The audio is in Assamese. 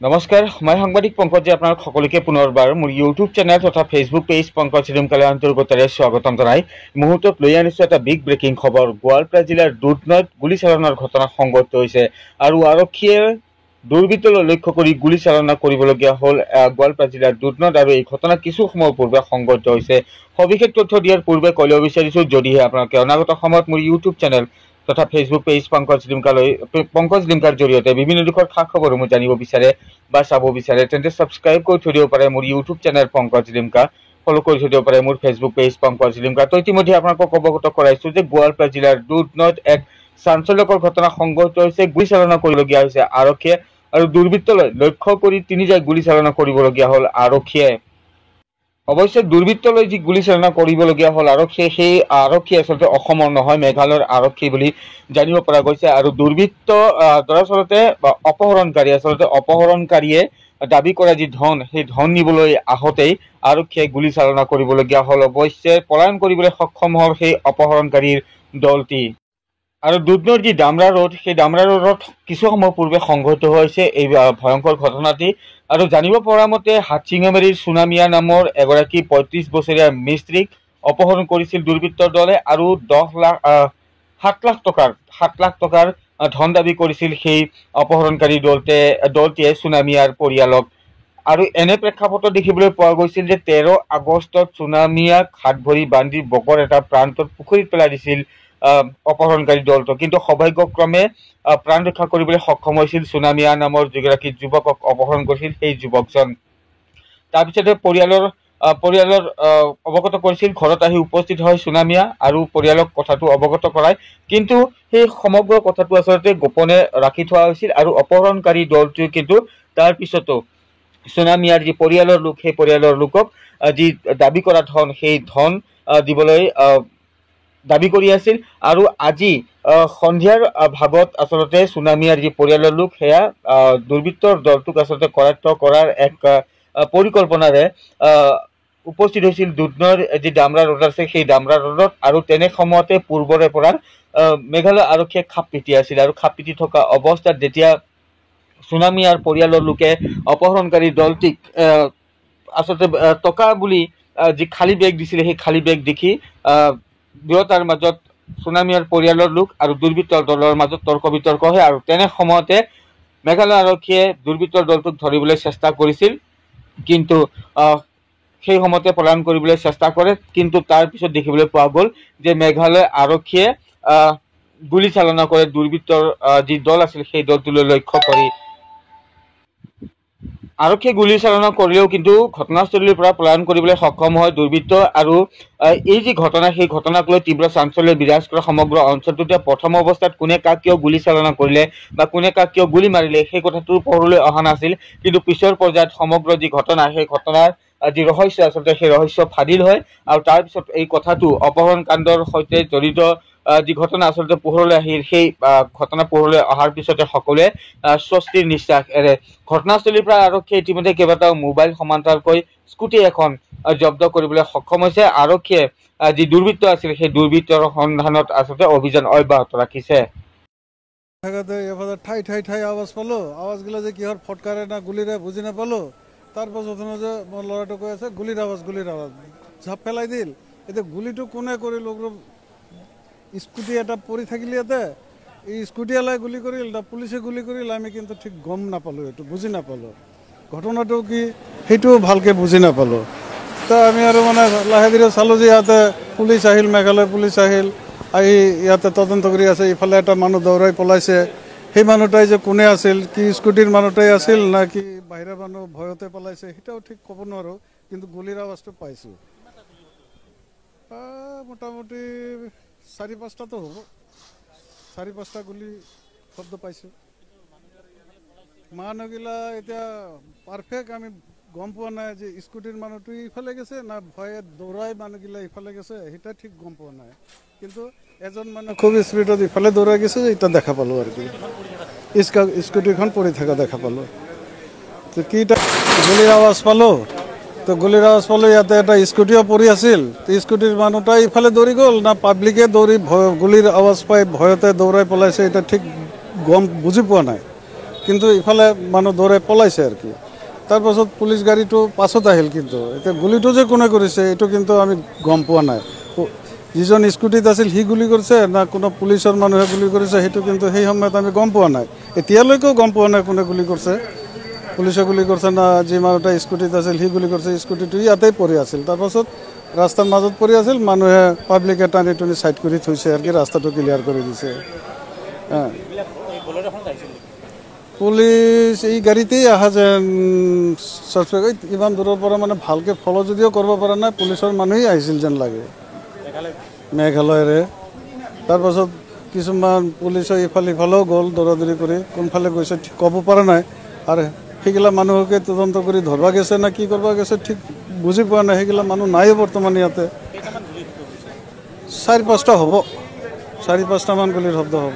নমস্কাৰ, মই সাংবাদিক পংকজে আপোনাক সকলোকে পুনৰবাৰ মোৰ ইউটিউব চেনেল তথা ফেচবুক পেজ পংকজ ৰিমকালে অন্তৰ্গতৰে স্বাগতম জনাই মুহূৰ্তত লৈ আনিছো এটা বিগ ব্ৰেকিং খবৰ। গোৱালপাৰা জিলাৰ দুধনৈত গুলীচালনাৰ ঘটনা সংঘটিত হৈছে আৰু আৰক্ষীয়ে দুৰ্বৃত্তলৈ লক্ষ্য কৰি গুলীচালনা কৰিবলগীয়া হ'ল গোৱালপাৰা জিলাৰ দুধনৈত। আৰু এই ঘটনা কিছু সময় পূৰ্বে সংঘটিত হৈছে। সবিশেষ তথ্য দিয়াৰ পূৰ্বে ক'ব বিচাৰিছো, যদিহে আপোনালোকে অনাগত সময়ত মোৰ ইউটিউব চেনেল তথা ফেচবুক পেজ পংকজ লিমকাৰ জৰিয়তে বিভিন্ন দিশৰ খা খবৰসমূহ জানিব বিচাৰে বা চাব বিচাৰে, তেন্তে ছাবস্ক্ৰাইব কৰি থৈ দিব পাৰে মোৰ ইউটিউব চেনেল পংকজ লিমকা, ফলো কৰি থৈ দিব পাৰে মোৰ ফেচবুক পেজ পংকজ লিমকা। তো ইতিমধ্যে আপোনালোকক অৱগত কৰাইছো যে গোৱালপাৰা জিলাৰ দুধনৈত এক চাঞ্চল্যকৰ ঘটনা সংঘটিত হৈছে। গুলীচালনা কৰিবলগীয়া হৈছে আৰক্ষীয়ে আৰু দুৰ্বৃত্তলৈ লক্ষ্য কৰি তিনিজাক গুলীচালনা কৰিবলগীয়া হ'ল আৰক্ষীয়ে। অৱশ্যে দুৰ্বৃত্তলৈ যি গুলীচালনা কৰিবলগীয়া হ'ল আৰক্ষীয়ে, সেই আৰক্ষী আচলতে অসমৰ নহয়, মেঘালয়ৰ আৰক্ষী বুলি জানিব পৰা গৈছে। আৰু দুৰ্বৃত্ত দৰাচলতে অপহৰণকাৰীয়ে দাবী কৰা যি ধন, সেই ধন নিবলৈ আহোঁতেই আৰক্ষীয়ে গুলীচালনা কৰিবলগীয়া হ'ল। অৱশ্যে পলায়ন কৰিবলৈ সক্ষম হ'ল সেই অপহৰণকাৰীৰ দলটি। আৰু দুধনৈৰ যি ডামৰা ৰোড, সেই ডামৰা ৰোডত কিছু সময় পূৰ্বে সংঘটিত হৈছে এই ভয়ংকৰ ঘটনাটি। আৰু জানিব পৰা মতে হাতচিঙামাৰীৰ চুনামিয়া নামৰ এগৰাকী ৩৫ বছৰীয়া মিস্ত্ৰীক অপহৰণ কৰিছিল দুৰ্বৃত্তৰ দলে আৰু ৭ লাখ টকাৰ ধন দাবী কৰিছিল সেই অপহৰণকাৰী দলটিয়ে চুনামিয়াৰ পৰিয়ালক। আৰু এনে প্ৰেক্ষাপটত দেখিবলৈ পোৱা গৈছিল যে ১৩ আগষ্টত চুনামিয়াক হাত ভৰি বান্ধি বকৰ এটা প্ৰান্তত পুখুৰীত পেলাই দিছিল অপহৰণকাৰী দলটো। কিন্তু সৌভাগ্যক্ৰমে প্ৰাণ ৰক্ষা কৰিবলৈ সক্ষম হৈছিল চুনামিয়া নামৰ যিগৰাকী যুৱকক অপহৰণ কৰিছিল সেই যুৱকজন। তাৰপিছতে পৰিয়ালৰ অৱগত কৰিছিল, ঘৰত আহি উপস্থিত হয় চুনামিয়া আৰু পৰিয়ালক কথাটো অৱগত কৰায়। কিন্তু সেই সমগ্ৰ কথাটো আচলতে গোপনে ৰাখি থোৱা হৈছিল আৰু অপহৰণকাৰী দলটোৱে কিন্তু তাৰ পিছতো চুনামিয়াৰ যি পৰিয়ালৰ লোক, সেই পৰিয়ালৰ লোকক যি দাবী কৰা ধন, সেই ধন দিবলৈ দাবী কৰি আছিল। আৰু আজি সন্ধিয়াৰ ভাগত আচলতে চুনামিয়াৰ যি পৰিয়ালৰ লোক, সেয়া দুৰ্বৃত্তৰ দলটোক আচলতে কৰায়ত্ব কৰাৰ এক পৰিকল্পনাৰে উপস্থিত হৈছিল দুধনৈৰ যি ডামৰা ৰোড আছে, সেই ডামৰা ৰোডত। আৰু তেনে সময়তে পূৰ্বৰে পৰা মেঘালয় আৰক্ষীয়ে খাপ পিটি আছিল। আৰু খাপ পিটি থকা অৱস্থাত যেতিয়া চুনামিয়াৰ পৰিয়ালৰ লোকে অপহৰণকাৰী দলটিক আচলতে টকা বুলি যি খালী বেগ দিছিলে, সেই খালী বেগ দেখি দুয়োটাৰ মাজত চুনামিয়াৰ পৰিয়ালৰ লোক আৰু দুৰ্বৃত্তৰ দলৰ মাজত তৰ্ক বিতৰ্ক হয়। আৰু তেনে সময়তে মেঘালয় আৰক্ষীয়ে দুৰ্বৃত্তৰ দলটোক ধৰিবলৈ চেষ্টা কৰিছিল, কিন্তু সেই সময়তে পলায়ন কৰিবলৈ চেষ্টা কৰে। কিন্তু তাৰ পিছত দেখিবলৈ পোৱা গ'ল যে মেঘালয় আৰক্ষীয়ে গুলীচালনা কৰে দুৰ্বৃত্তৰ যি দল আছিল, সেই দলটোলৈ লক্ষ্য কৰি। আৰক্ষীয়ে গুলীচালনা কৰিলেও কিন্তু ঘটনাস্থলীৰ পৰা পলায়ন কৰিবলৈ সক্ষম হয় দুৰ্বৃত্ত। আৰু এই যি ঘটনা, সেই ঘটনাক লৈ তীব্ৰ চাঞ্চল্য বিৰাজ কৰা সমগ্ৰ অঞ্চলটোতে। প্ৰথম অৱস্থাত কোনে কাক কিয় গুলীচালনা কৰিলে বা কোনে কাক কিয় গুলী মাৰিলে, সেই কথাটোৰ পোহৰলৈ অহা নাছিল। কিন্তু পিছৰ পৰ্যায়ত সমগ্ৰ যি ঘটনা, সেই ঘটনাৰ যি ৰহস্য, আচলতে সেই ৰহস্য ফাদিল হয়। আৰু তাৰপিছত এই কথাটো অপহৰণ কাণ্ডৰ সৈতে জড়িত যি ঘটনা আচলতে পোহৰলৈ আহিল, সেই ঘটনা পোহৰলৈ অহাৰ পিছতে সকলোৱে স্বস্তিৰ নিশ্বাস এৰে। ঘটনাস্থলীৰ পৰা আৰক্ষীয়ে ইতিমধ্যে কেইবাটাও মোবাইল সমান্তৰালকৈ স্কুটি এখন জব্দ কৰিবলৈ সক্ষম হৈছে। আৰক্ষীয়ে যি দুৰ্বৃত্ত আছিল, সেই দুৰ্বৃত্তৰ সন্ধানত আচলতে অভিযান অব্যাহত ৰাখিছে। ঠাই ঠাই ঠাই আৱাজ পালো, আৱাজগুলো যে কিহৰ ফটকাৰে না গুলিৰে বুজি নাপালো। তাৰপাছত যে মোৰ ল'ৰাটো কৈ আছে গুলিৰ আৱাজ ঝাপ পেলাই দিল। এতিয়া গুলিটো কোনে কৰিল, স্কুটি এটা পৰি থাকিলে ইয়াতে, এই স্কুটিৱালাই গুলি কৰিল না পুলিচে গুলি কৰিল, আমি কিন্তু ঠিক গম নাপালোঁ, এইটো বুজি নাপালোঁ। ঘটনাটো কি সেইটোও ভালকৈ বুজি নাপালোঁ। তো আমি আৰু মানে লাহে ধীৰে চালোঁ যে ইয়াতে পুলিচ আহিল, মেঘালয় পুলিচ আহিল, আহি ইয়াতে তদন্ত কৰি আছে। ইফালে এটা মানুহ দৌৰাই পলাইছে। সেই মানুহটাই যে কোনে আছিল, কি স্কুটিৰ মানুহটাই আছিল না কি বাহিৰা মানুহ ভয়তে পলাইছে, সেইটাও ঠিক ক'ব নোৱাৰোঁ। কিন্তু গুলিৰ আৱাজটো পাইছোঁ। মোটামুটি ৪-৫টাতো হ'ব, ৪-৫টা গুলি শব্দ পাইছোঁ। মানুহগিলা এতিয়া পাৰফেক্ট আমি গম পোৱা নাই যে স্কুটিৰ মানুহটো ইফালে গৈছে না ভয়ে দৌৰাই মানুহগিলা ইফালে গৈছে, সেইটা ঠিক গম পোৱা নাই। কিন্তু এজন মানুহ খুব স্পীডত ইফালে দৌৰাই গৈছে, এতিয়া দেখা পালোঁ আৰু কি স্কুটিখন পৰি থকা দেখা পালোঁ। তো কিটা গুলিৰ আৱাজ পালোঁ, তো গুলিৰ আৱাজ পালোঁ ইয়াতে এটা স্কুটিও পৰি আছিল। তো স্কুটিৰ মানুহটাই ইফালে দৌৰি গ'ল না পাব্লিকে দৌৰি গুলিৰ আৱাজ পাই ভয়তে দৌৰাই পলাইছে, এটা ঠিক বুজি পোৱা নাই। কিন্তু ইফালে মানুহ দৌৰাই পলাইছে আৰু কি। তাৰপাছত পুলিচ গাড়ীটো পাছত আহিল, কিন্তু এতিয়া গুলিটো যে কোনে কৰিছে এইটো কিন্তু আমি গম পোৱা নাই। যিজন স্কুটিত আছিল সি গুলি কৰিছে না কোনো পুলিচৰ মানুহে গুলি কৰিছে সেইটো কিন্তু সেই সময়ত আমি গম পোৱা নাই। এতিয়ালৈকেও গম পোৱা নাই কোনে গুলি কৰিছে, পুলিচে গুলি কৰিছে না যি মানুহটা স্কুটিত আছিল সি গুলি কৰিছে। স্কুটিটো ইয়াতেই পৰি আছিল, তাৰপাছত ৰাস্তাৰ মাজত পৰি আছিল, মানুহে পাব্লিকে টানি টুনি চাইড কৰি থৈছে আৰু কি, ৰাস্তাটো ক্লিয়াৰ কৰি দিছে। পুলিচ এই গাড়ীতেই অহা যেন ছাছপেক্ট, ইমান দূৰৰ পৰা মানে ভালকৈ ফ'ল' যদিও কৰিব পৰা নাই, পুলিচৰ মানুহেই আহিছিল যেন লাগে মেঘালয়ৰে। তাৰপাছত কিছুমান পুলিচে ইফালে ইফালেও গ'ল দৌৰা-দৌৰি কৰি, কোনফালে গৈছে ঠিক ক'ব পৰা নাই। আৰু সেইগিলা মানুহকে তদন্ত কৰি ধৰবা গৈছে না কি কৰিব গৈছে ঠিক বুজি পোৱা নাই। সেইগিলা মানুহ নাইও বৰ্তমান ইয়াতে। 4-5টা হ'ব, 4-5টামান গুলিৰ শব্দ হ'ব।